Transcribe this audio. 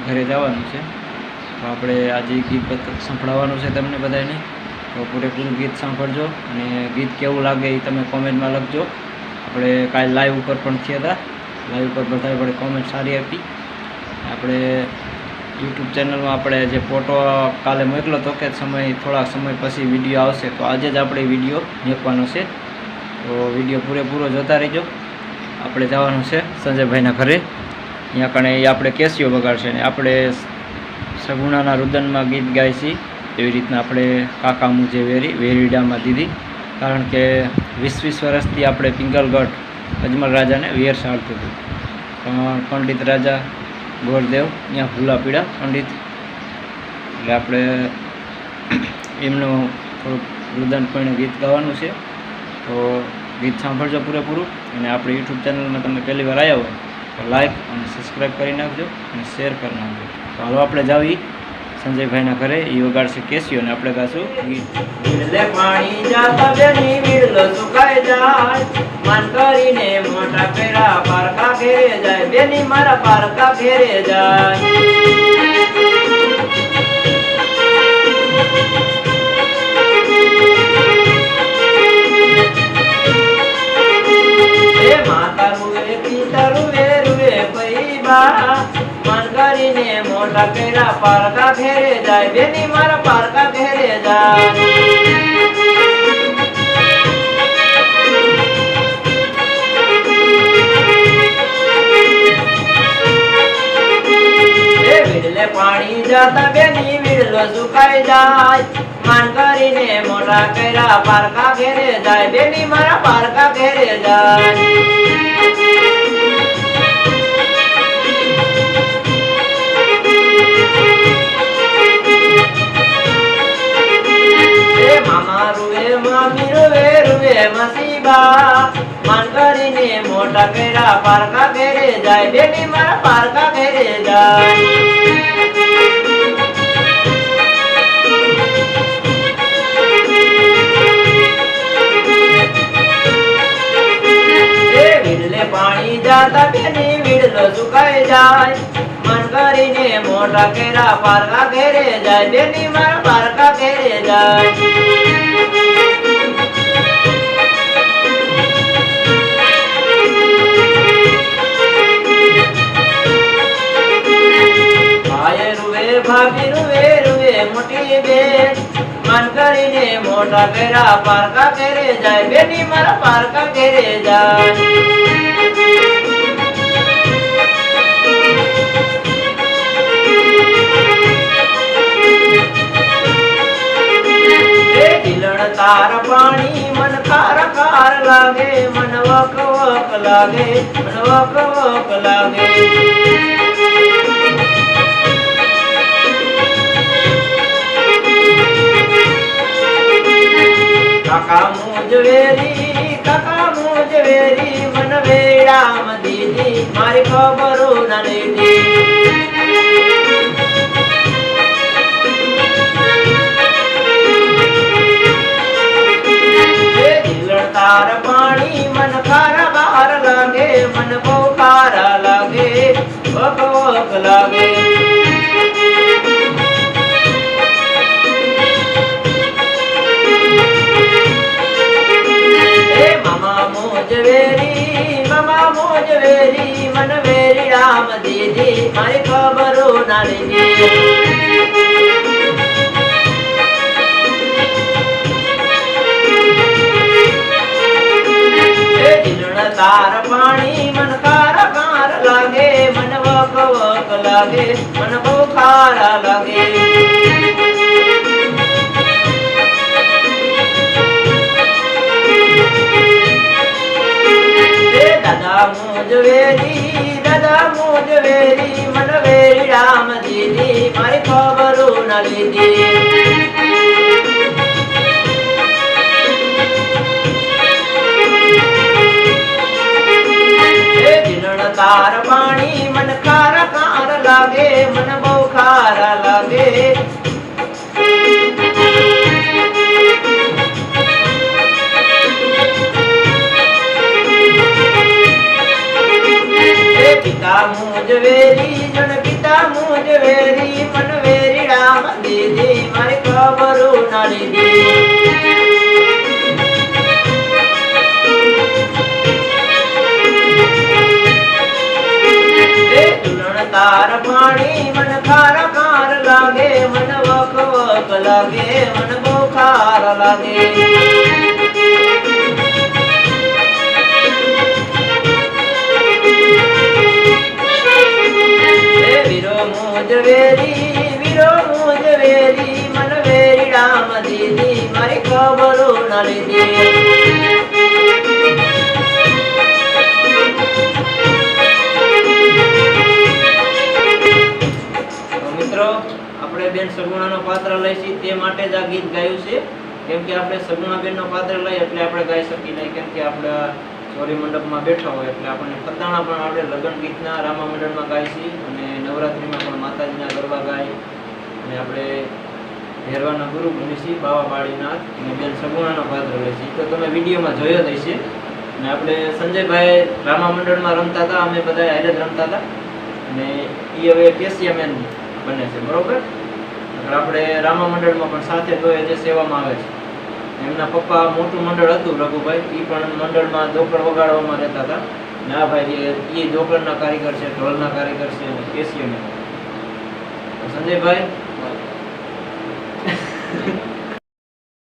ઘરે જવાનું છે, તો આપણે આજે ગીત સંભળાવવાનું છે તમને બધાને. તો પૂરેપૂરું ગીત સાંભળજો અને ગીત કેવું લાગે એ તમે કોમેન્ટમાં લખજો. આપણે કાલે લાઈવ ઉપર પણ થયા હતા, લાઈવ ઉપર બધા આપણે કોમેન્ટ સારી આપી. આપણે યુટ્યુબ ચેનલમાં આપણે જે ફોટો કાલે મોકલો હતો કે થોડા સમય પછી વિડીયો આવશે, તો આજે જ આપણે વિડીયો મૂકવાનો છે. તો વિડીયો પૂરેપૂરો જોતા રહીજો. આપણે જવાનું છે સંજયભાઈના ઘરે, ત્યાં કણે એ આપણે કેસીઓ વગાડશે ને આપણે સગુણાના રુદનમાં ગીત ગાય છે. એવી રીતના આપણે કાકા મુજે વેરીડામાં દીધી, કારણ કે 20 વર્ષથી આપણે પિંગલગઢ અજમલ રાજાને વેર સાળતું હતું, પણ પંડિત રાજા ગોરદેવ ત્યાં ભૂલા પીડા પંડિત, એટલે આપણે એમનું થોડુંક રુદન પણ ગીત ગાવાનું છે. તો ગીત સાંભળજો પૂરેપૂરું, અને આપણે યુટ્યુબ ચેનલમાં તમે પહેલી વાર આવ્યા હોય તો લાઈક અને સબસ્ક્રાઈબ કરી નાખજો અને શેર કરી નાખજો. તો હાલો આપણે જાવી સંજયભાઈના ઘરે, એ વગાડશે કેસીઓ અને આપણે ગાશું ગીત. પાણી જાતા બેની વિડલો સુકાઈ જાય, મન કરીને મોટા પેરા પારકા ઘેરે જાય, બેની મારા પારકા ઘેરે જાય. માતા રૂવે પિતા રૂવે રૂવે પૈબા, મન કરીને મોટા પેરા પારકા ઘેરે જાય, બેની મારા પારકા ઘેરે જાય. વિડલે પાણી જાતા બેની વિડલો સુકાઈ જાય, મન કરીને મોટા કર્યા પારકા ઘેરે જાય, બેની મારા પારકા ઘેરે જાય. મામા રૂવે મામી રૂવે રૂવે મસીબા, મન કરીને મોટા કર્યા પારકા ઘેરે જાય, બેની મારા પારકા ઘેરે જાય. પાણી જાતા બેની વિડલો સુકાઈ જાય, મન કરીને મોટા કેરા પારકા ઘેરે જાય, બેની મારા પારકા ઘેરે જાય. ભાઈ રૂવે ભાભી રૂવે રૂવે મોટી બેન, મન કરીને મોટા કેરા પારકા ઘેરે જાય, બેની મારા પારકા ઘેરે જાય. તાર પાણી મન ખાર ખાર લાગે, મન વક વક લાગે, મન વક વક લાગે. કાકા મુજ વેરી મન વેડામ દીધી, મારી ખબરો ના લીધી. તાર પાણી મન ખારા બહાર લાગે, મન બહુ ખારા લાગે, વક વક લાગે. મામા મોજ વેરી મન વેરી રામ દીદી, મારી ખબરો ના લીધી. તાર પાણી મન ખારા ખાર લાગે, મન વક વક લાગે, મન બહુ ખારા લાગે. દાદા મોજ વેરી મન વેરી રામ દીદી, મારી ખબરો ના લીધી. તાર પાણી મન ખારા ખાર લાગે, મન બહુ ખારા લાગે. પિતા મુજ વેરી જન પિતા મુજ પાણી મન ખાર ખાર લાગે, મન વક વક લાગે, મન બહુ ખાર લાગે. વીરો મુજ વેરી મન વેરી રામ દીદી મારી ખબરો ના લીધી. મિત્રો આપણે બેન સગુણાનો પાત્ર લઈશી તે માટે જ આ ગીત ગાયું છે, કેમ કે આપણે સગુણાબેનનો પાત્ર લઈએ એટલે આપણે ગાઈ શકીએ નહીં, કેમ કે આપણે ચોરી મંડપમાં બેઠા હોય એટલે આપણને ફતાણા પણ આપણે લગ્ન ગીતના રામા મંડળમાં ગાઈશી અને નવરાત્રિમાં પણ માતાજીના ગરબા ગાય અને આપણે ભેરવાના ગુરુ બનીશી બાવા બાળીનાથ અને બેન સગુણાનો પાત્ર લઈશી. તો તમે વિડીયોમાં જોયો જ હશે. અને આપણે સંજયભાઈ રામા મંડળમાં રમતા હતા, અમે બધા હારે જ રમતા હતા અને એ હવે કેશિયા મેન બને છે, બરોબર. આપણે રામા મંડળમાં પણ સાથે તો જે સેવામાં આવે છે. એમના પપ્પા મોટું મંડળ હતું રઘુભાઈ, એ પણ મંડળમાં ઢોકળ વગાડવામાં રહેતા હતા. અને આ ભાઈ એ ઢોકળના કારીગર છે, ઢોલના કારીગર છે અને કેશિયા મેન. સંજયભાઈ